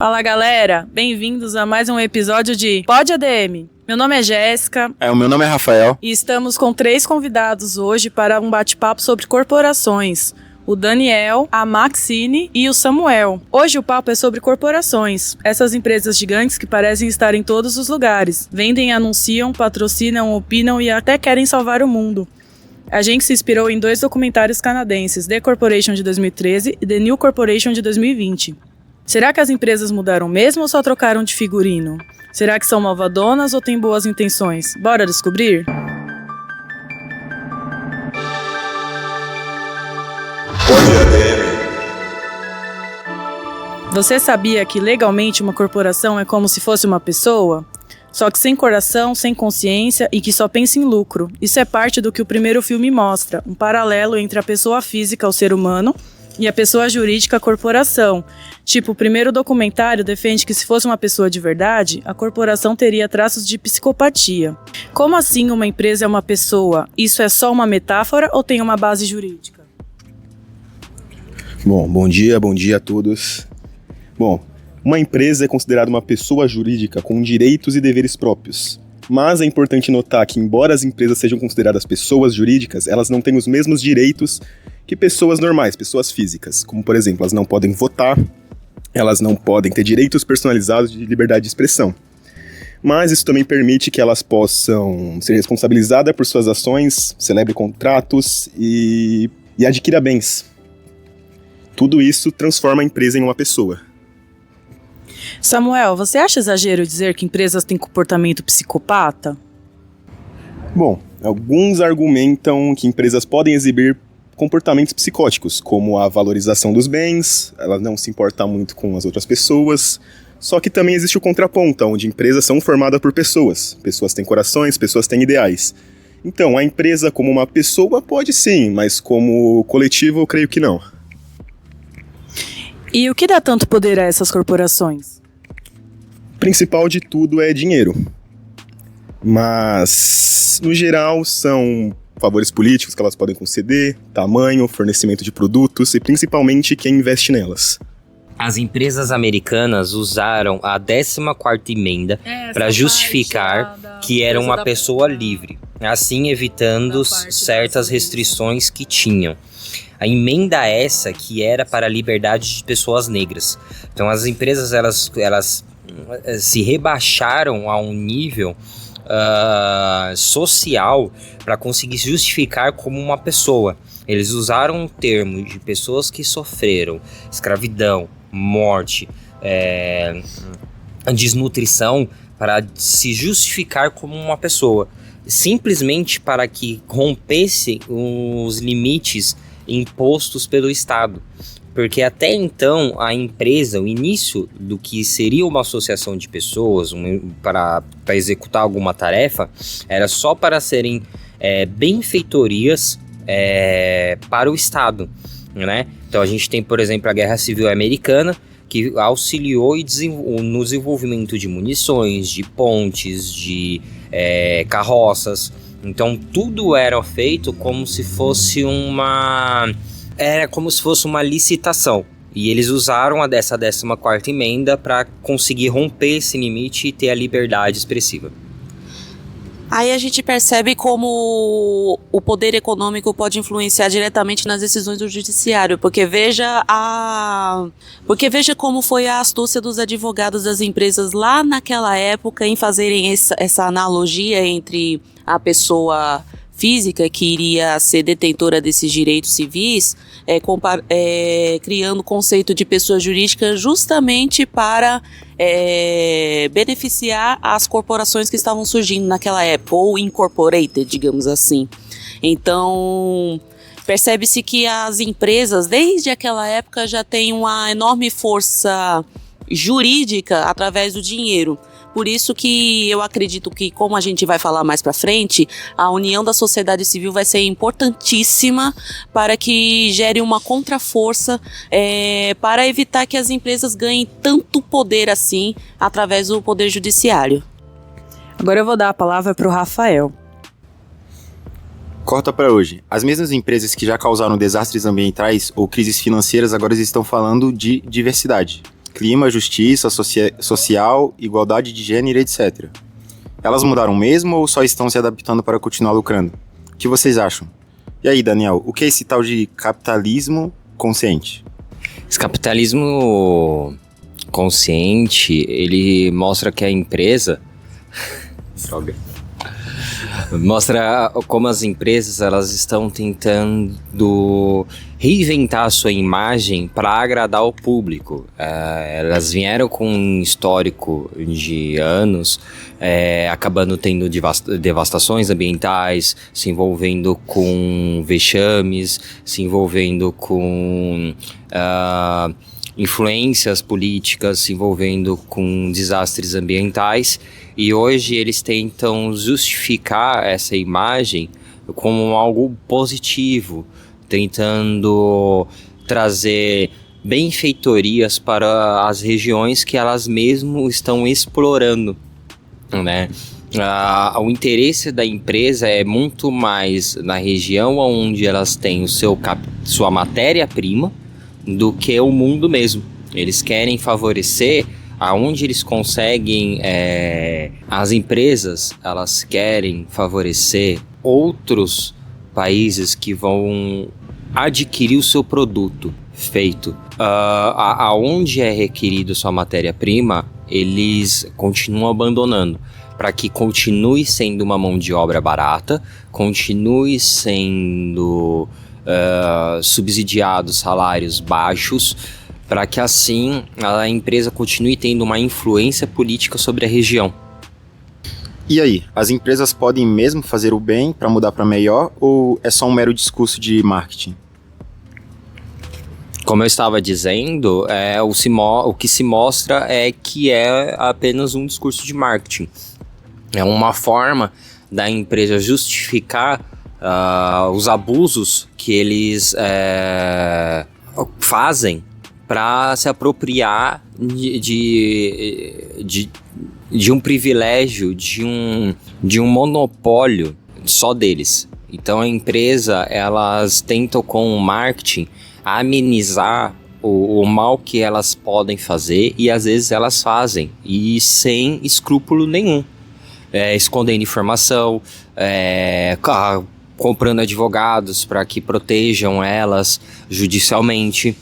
Fala galera, bem-vindos a mais um episódio de Pod ADM. Meu nome é Jéssica. O meu nome é Rafael. E estamos com 3 convidados hoje para um bate-papo sobre corporações. O Daniel, a Maxine e o Samuel. Hoje o papo é sobre corporações. Essas empresas gigantes que parecem estar em todos os lugares. Vendem, anunciam, patrocinam, opinam e até querem salvar o mundo. A gente se inspirou em 2 documentários canadenses, The Corporation de 2013 e The New Corporation de 2020. Será que as empresas mudaram mesmo ou só trocaram de figurino? Será que são malvadonas ou têm boas intenções? Bora descobrir? Você sabia que legalmente uma corporação é como se fosse uma pessoa? Só que sem coração, sem consciência e que só pensa em lucro. Isso é parte do que o primeiro filme mostra, um paralelo entre a pessoa física, o ser humano, e a pessoa jurídica, a corporação. Tipo, o primeiro documentário defende que se fosse uma pessoa de verdade, a corporação teria traços de psicopatia. Como assim uma empresa é uma pessoa? Isso é só uma metáfora ou tem uma base jurídica? Bom dia a todos. Uma empresa é considerada uma pessoa jurídica com direitos e deveres próprios. Mas é importante notar que, embora as empresas sejam consideradas pessoas jurídicas, elas não têm os mesmos direitos que pessoas normais, pessoas físicas. Como, por exemplo, elas não podem votar, elas não podem ter direitos personalizados de liberdade de expressão. Mas isso também permite que elas possam ser responsabilizadas por suas ações, celebre contratos e adquira bens. Tudo isso transforma a empresa em uma pessoa. Samuel, você acha exagero dizer que empresas têm comportamento psicopata? Alguns argumentam que empresas podem exibir comportamentos psicóticos, como a valorização dos bens, ela não se importa muito com as outras pessoas. Só que também existe o contraponto, onde empresas são formadas por pessoas. Pessoas têm corações, pessoas têm ideais. Então, a empresa como uma pessoa pode sim, mas como coletivo eu creio que não. E o que dá tanto poder a essas corporações? O principal de tudo é dinheiro. Mas, no geral, são favores políticos que elas podem conceder, tamanho, fornecimento de produtos e principalmente quem investe nelas. As empresas americanas usaram a 14ª emenda para justificar que era uma pessoa livre, assim evitando certas restrições que tinham. A emenda essa que era para a liberdade de pessoas negras. Então as empresas elas se rebaixaram a um nível social para conseguir justificar como uma pessoa. Eles usaram um termo de pessoas que sofreram escravidão, morte, desnutrição para se justificar como uma pessoa, simplesmente para que rompesse os limites impostos pelo Estado. Porque até então a empresa, o início do que seria uma associação de pessoas para executar alguma tarefa, era só para serem benfeitorias para o Estado, né? Então a gente tem, por exemplo, a Guerra Civil Americana, que auxiliou no desenvolvimento de munições, de pontes, de carroças. Então tudo era feito como se fosse uma licitação. E eles usaram essa 14ª emenda para conseguir romper esse limite e ter a liberdade expressiva. Aí a gente percebe como o poder econômico pode influenciar diretamente nas decisões do judiciário, porque veja como foi a astúcia dos advogados das empresas lá naquela época em fazerem essa analogia entre a pessoa física que iria ser detentora desses direitos civis, criando o conceito de pessoa jurídica justamente para beneficiar as corporações que estavam surgindo naquela época, ou incorporated, digamos assim. Então, percebe-se que as empresas, desde aquela época, já têm uma enorme força jurídica através do dinheiro. Por isso que eu acredito que, como a gente vai falar mais para frente, a união da sociedade civil vai ser importantíssima para que gere uma contraforça para evitar que as empresas ganhem tanto poder assim através do poder judiciário. Agora eu vou dar a palavra para o Rafael. Corta para hoje. As mesmas empresas que já causaram desastres ambientais ou crises financeiras agora estão falando de diversidade. clima, justiça, social, igualdade de gênero, etc. Elas mudaram mesmo ou só estão se adaptando para continuar lucrando? O que vocês acham? E aí, Daniel, o que é esse tal de capitalismo consciente? Esse capitalismo consciente, ele mostra que a empresa... Droga. Mostra como as empresas elas estão tentando reinventar a sua imagem para agradar o público. Elas vieram com um histórico de anos, acabando tendo devastações ambientais, se envolvendo com vexames, se envolvendo com influências políticas, se envolvendo com desastres ambientais. E hoje eles tentam justificar essa imagem como algo positivo, tentando trazer benfeitorias para as regiões que elas mesmo estão explorando, né? O interesse da empresa é muito mais na região onde elas têm sua matéria-prima do que o mundo mesmo. Eles querem favorecer aonde eles conseguem, as empresas, elas querem favorecer outros países que vão adquirir o seu produto feito. Aonde é requerido sua matéria-prima, eles continuam abandonando, para que continue sendo uma mão de obra barata, continue sendo subsidiados salários baixos, para que assim a empresa continue tendo uma influência política sobre a região. E aí, as empresas podem mesmo fazer o bem para mudar para melhor ou é só um mero discurso de marketing? Como eu estava dizendo, o que se mostra é que é apenas um discurso de marketing. É uma forma da empresa justificar os abusos que eles fazem para se apropriar de um privilégio, de um monopólio só deles. Então a empresa, elas tentam com o marketing amenizar o mal que elas podem fazer, e às vezes elas fazem, e sem escrúpulo nenhum. Escondendo informação, comprando advogados para que protejam elas judicialmente,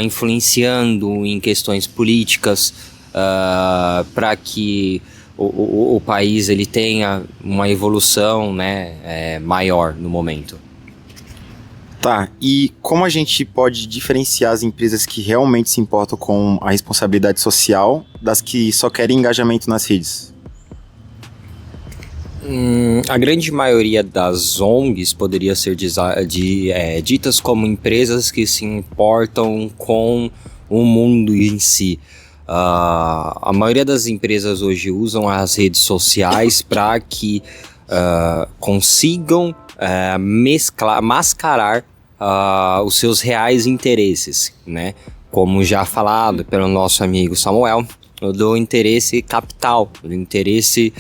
influenciando em questões políticas, para que o país ele tenha uma evolução, né, maior no momento. Tá, e como a gente pode diferenciar as empresas que realmente se importam com a responsabilidade social das que só querem engajamento nas redes? A grande maioria das ONGs poderia ser ditas como empresas que se importam com o mundo em si. A maioria das empresas hoje usam as redes sociais para que consigam mascarar os seus reais interesses, né? Como já falado pelo nosso amigo Samuel, do interesse capital, do interesse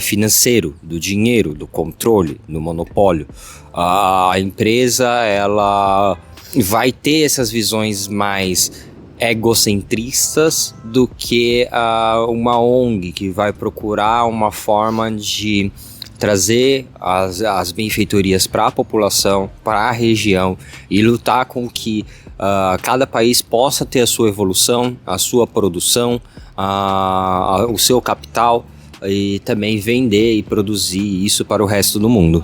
financeiro, do dinheiro, do controle, do monopólio. A empresa, ela vai ter essas visões mais egocentristas do que uma ONG que vai procurar uma forma de trazer as benfeitorias para a população, para a região, e lutar com que cada país possa ter a sua evolução, a sua produção, o seu capital, e também vender e produzir isso para o resto do mundo.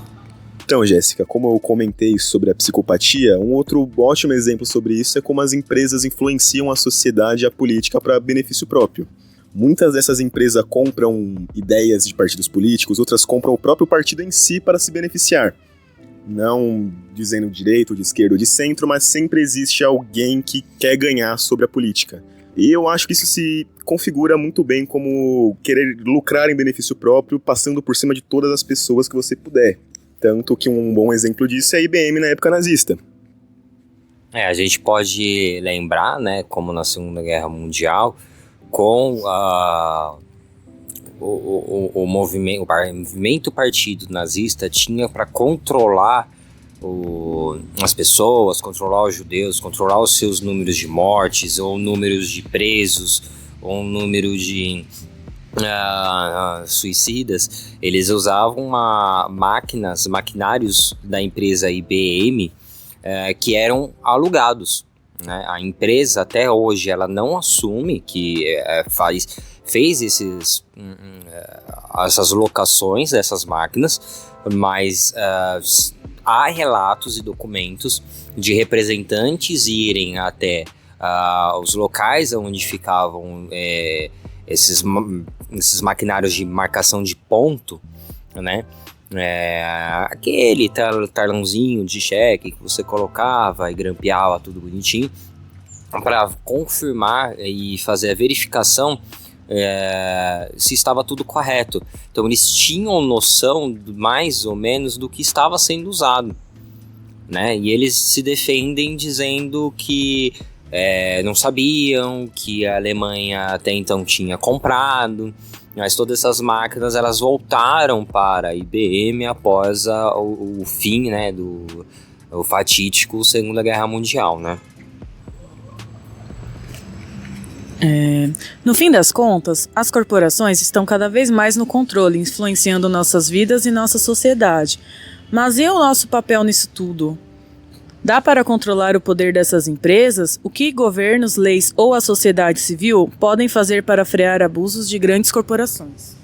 Então, Jéssica, como eu comentei sobre a psicopatia, um outro ótimo exemplo sobre isso é como as empresas influenciam a sociedade e a política para benefício próprio. Muitas dessas empresas compram ideias de partidos políticos, outras compram o próprio partido em si para se beneficiar. Não dizendo de direita, de esquerda ou de centro, mas sempre existe alguém que quer ganhar sobre a política. E eu acho que isso se configura muito bem como querer lucrar em benefício próprio, passando por cima de todas as pessoas que você puder. Tanto que um bom exemplo disso é a IBM na época nazista. A gente pode lembrar, né, como na Segunda Guerra Mundial, com o movimento partido nazista tinha para controlar as pessoas, controlar os judeus, controlar os seus números de mortes, ou números de presos, ou número de suicidas. Eles usavam maquinários da empresa IBM que eram alugados, né? A empresa até hoje ela não assume que fez essas locações dessas máquinas, mas há relatos e documentos de representantes irem até os locais onde ficavam esses maquinários de marcação de ponto, né? Aquele talãozinho de cheque que você colocava e grampeava tudo bonitinho para confirmar e fazer a verificação se estava tudo correto. Então eles tinham noção mais ou menos do que estava sendo usado, né? E eles se defendem dizendo que não sabiam, que a Alemanha até então tinha comprado, mas todas essas máquinas elas voltaram para a IBM após o fim, né, do fatídico Segunda Guerra Mundial, né? No fim das contas, as corporações estão cada vez mais no controle, influenciando nossas vidas e nossa sociedade. Mas e o nosso papel nisso tudo? Dá para controlar o poder dessas empresas? O que governos, leis ou a sociedade civil podem fazer para frear abusos de grandes corporações?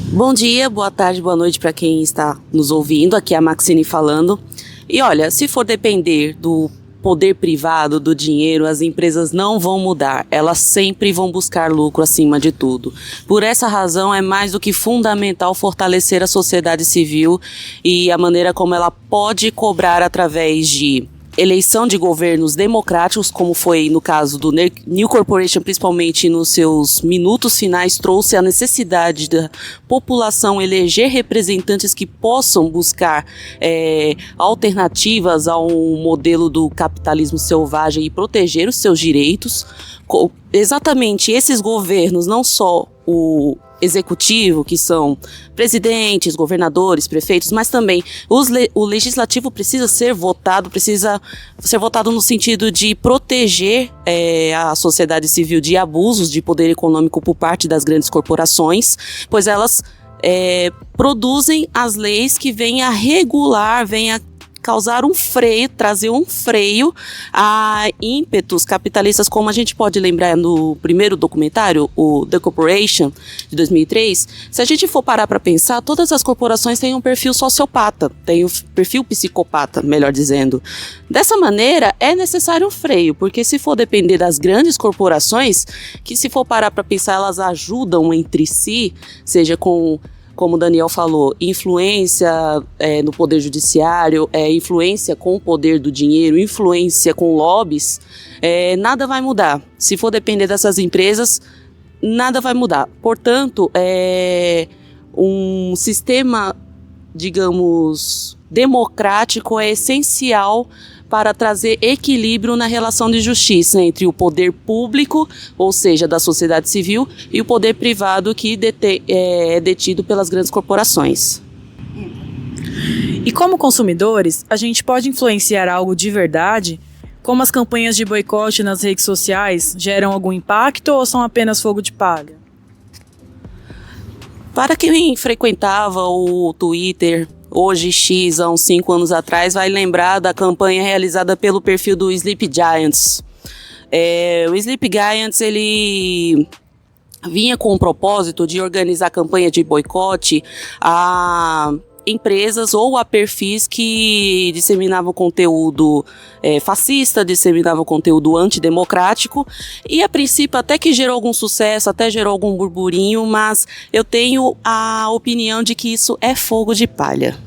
Bom dia, boa tarde, boa noite para quem está nos ouvindo. Aqui é a Maxine falando. E olha, se for depender do poder privado, do dinheiro, as empresas não vão mudar. Elas sempre vão buscar lucro acima de tudo. Por essa razão, é mais do que fundamental fortalecer a sociedade civil e a maneira como ela pode cobrar através de eleição de governos democráticos, como foi no caso do New Corporation, principalmente nos seus minutos finais, trouxe a necessidade da população eleger representantes que possam buscar alternativas ao modelo do capitalismo selvagem e proteger os seus direitos. Exatamente esses governos, não só o executivo, que são presidentes, governadores, prefeitos, mas também o legislativo precisa ser votado no sentido de proteger a sociedade civil de abusos de poder econômico por parte das grandes corporações, pois elas produzem as leis que vêm a regular, vêm a causar um freio, trazer um freio a ímpetos capitalistas, como a gente pode lembrar no primeiro documentário, o The Corporation, de 2003. Se a gente for parar para pensar, todas as corporações têm um perfil sociopata, têm um perfil psicopata, melhor dizendo. Dessa maneira, é necessário um freio, porque se for depender das grandes corporações, que se for parar para pensar, elas ajudam entre si, seja com, como o Daniel falou, influência no poder judiciário, influência com o poder do dinheiro, influência com lobbies, nada vai mudar. Se for depender dessas empresas, nada vai mudar. Portanto, um sistema, digamos, democrático é essencial para trazer equilíbrio na relação de justiça entre o poder público, ou seja, da sociedade civil, e o poder privado que é detido pelas grandes corporações. E como consumidores, a gente pode influenciar algo de verdade? Como as campanhas de boicote nas redes sociais geram algum impacto ou são apenas fogo de palha? Para quem frequentava o Twitter, hoje X, há uns 5 anos atrás, vai lembrar da campanha realizada pelo perfil do Sleep Giants. O Sleep Giants, ele vinha com o propósito de organizar campanha de boicote a empresas ou a perfis que disseminavam conteúdo fascista, disseminavam conteúdo antidemocrático, e a princípio até que gerou algum sucesso, até gerou algum burburinho, mas eu tenho a opinião de que isso é fogo de palha.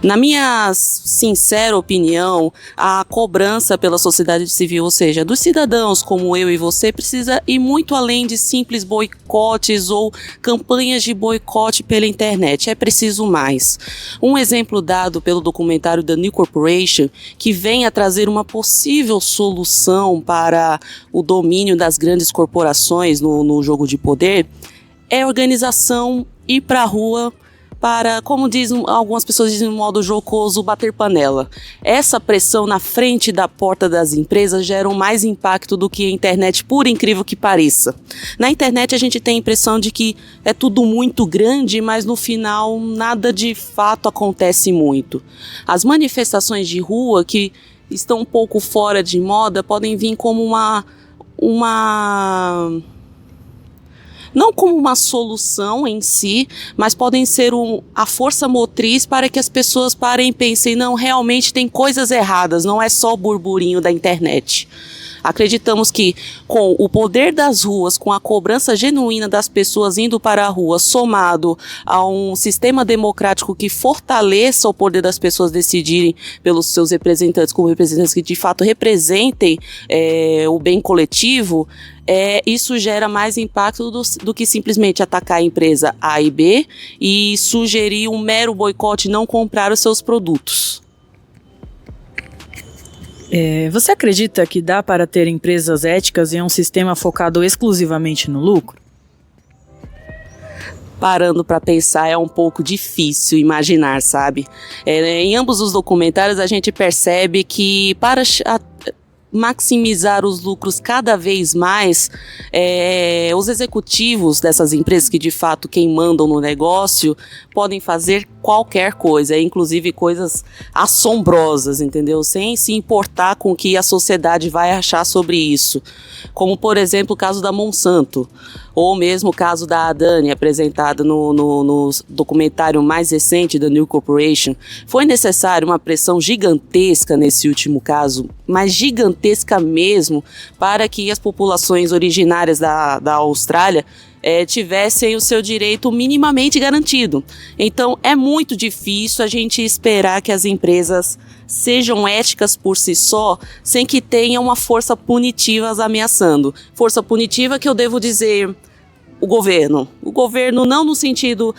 Na minha sincera opinião, a cobrança pela sociedade civil, ou seja, dos cidadãos como eu e você, precisa ir muito além de simples boicotes ou campanhas de boicote pela internet. É preciso mais. Um exemplo dado pelo documentário da New Corporation, que vem a trazer uma possível solução para o domínio das grandes corporações no jogo de poder, é a organização ir para a rua para, como algumas pessoas dizem no modo jocoso, bater panela. Essa pressão na frente da porta das empresas gera mais impacto do que a internet, por incrível que pareça. Na internet a gente tem a impressão de que é tudo muito grande, mas no final nada de fato acontece muito. As manifestações de rua, que estão um pouco fora de moda, podem vir como não como uma solução em si, mas podem ser a força motriz para que as pessoas parem e pensem, não, realmente tem coisas erradas, não é só o burburinho da internet. Acreditamos que com o poder das ruas, com a cobrança genuína das pessoas indo para a rua, somado a um sistema democrático que fortaleça o poder das pessoas decidirem pelos seus representantes, como representantes que de fato representem o bem coletivo, isso gera mais impacto do que simplesmente atacar a empresa A e B e sugerir um mero boicote e não comprar os seus produtos. Você acredita que dá para ter empresas éticas em um sistema focado exclusivamente no lucro? Parando para pensar, é um pouco difícil imaginar, sabe? Em ambos os documentários a gente percebe que para maximizar os lucros cada vez mais, os executivos dessas empresas, que de fato quem mandam no negócio, podem fazer qualquer coisa, inclusive coisas assombrosas, entendeu? Sem se importar com o que a sociedade vai achar sobre isso. Como, por exemplo, o caso da Monsanto, ou mesmo o caso da Adani, apresentado no documentário mais recente da New Corporation. Foi necessário uma pressão gigantesca nesse último caso, mas gigantesca mesmo, para que as populações originárias da Austrália tivessem o seu direito minimamente garantido. Então é muito difícil a gente esperar que as empresas sejam éticas por si só, sem que tenha uma força punitiva as ameaçando. Força punitiva que eu devo dizer o governo. O governo não no sentido,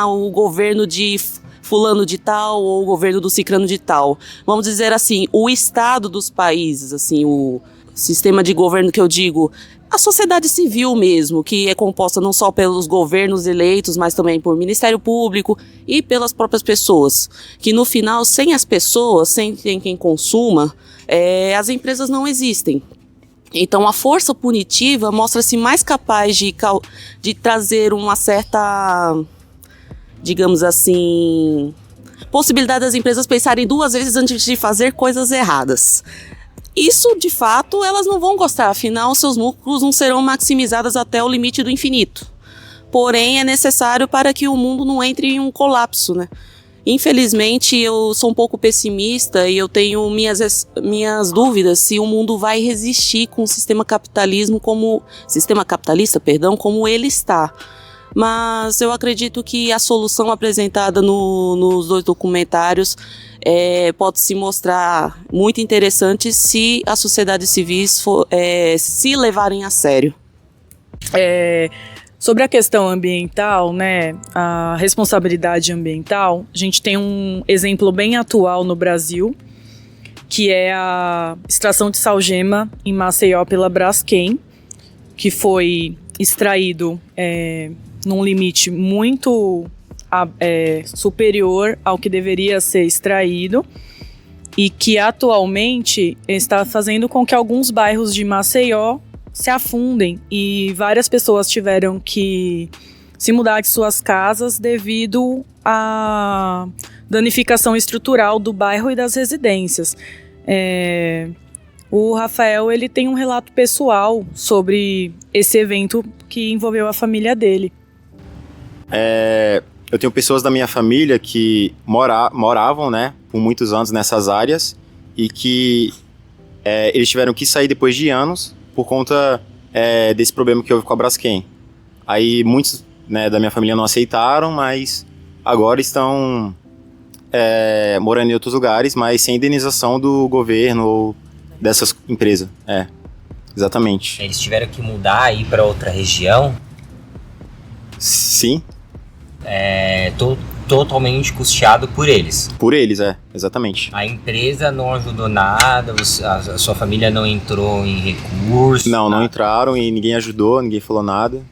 o governo de fulano de tal ou o governo do cicrano de tal. Vamos dizer assim, o estado dos países, assim, o sistema de governo que eu digo, a sociedade civil mesmo, que é composta não só pelos governos eleitos, mas também por Ministério Público e pelas próprias pessoas, que no final, sem as pessoas, sem quem consuma, as empresas não existem. Então a força punitiva mostra-se mais capaz de trazer uma certa, digamos assim, possibilidade das empresas pensarem duas vezes antes de fazer coisas erradas. Isso, de fato, elas não vão gostar, afinal, seus lucros não serão maximizados até o limite do infinito. Porém, é necessário para que o mundo não entre em um colapso, né? Infelizmente, eu sou um pouco pessimista e eu tenho minhas dúvidas se o mundo vai resistir com o sistema capitalista, como ele está. Mas eu acredito que a solução apresentada nos dois documentários pode se mostrar muito interessante se as sociedades civis se levarem a sério. Sobre a questão ambiental, né, a responsabilidade ambiental, a gente tem um exemplo bem atual no Brasil, que é a extração de salgema em Maceió pela Braskem, que foi extraído num limite muito superior ao que deveria ser extraído e que atualmente está fazendo com que alguns bairros de Maceió se afundem e várias pessoas tiveram que se mudar de suas casas devido à danificação estrutural do bairro e das residências. O Rafael, ele tem um relato pessoal sobre esse evento que envolveu a família dele. Eu tenho pessoas da minha família que moravam, né, por muitos anos nessas áreas e que eles tiveram que sair depois de anos por conta desse problema que houve com a Braskem. Aí muitos, né, da minha família não aceitaram, mas agora estão morando em outros lugares, mas sem indenização do governo ou dessas empresas. Exatamente. Eles tiveram que mudar aí para outra região? Sim. Totalmente custeado por eles. Por eles, exatamente. A empresa não ajudou nada, a sua família não entrou em recurso? Não entraram e ninguém ajudou, ninguém falou nada.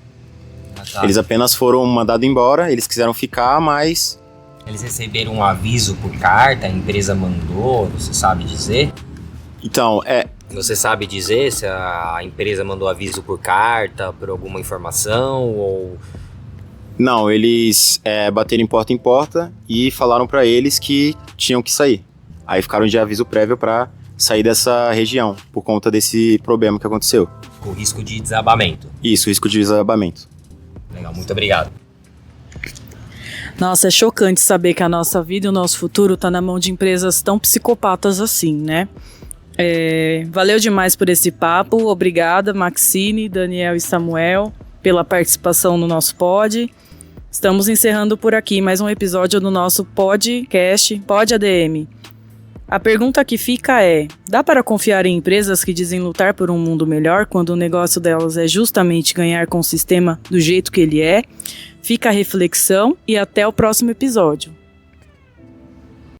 Tá. Eles apenas foram mandados embora, eles quiseram ficar, mas Eles receberam um aviso por carta, a empresa mandou, você sabe dizer? Então, Você sabe dizer se a empresa mandou aviso por carta, por alguma informação ou... não, eles bateram em porta e falaram pra eles que tinham que sair. Aí ficaram de aviso prévio pra sair dessa região, por conta desse problema que aconteceu. o risco de desabamento? Isso, risco de desabamento. Legal, muito obrigado. Nossa, é chocante saber que a nossa vida e o nosso futuro tá na mão de empresas tão psicopatas assim, né? Valeu demais por esse papo. Obrigada, Maxine, Daniel e Samuel, pela participação no nosso pod. Estamos encerrando por aqui mais um episódio do nosso podcast Pod ADM. A pergunta que fica é: dá para confiar em empresas que dizem lutar por um mundo melhor quando o negócio delas é justamente ganhar com o sistema do jeito que ele é? Fica a reflexão e até o próximo episódio.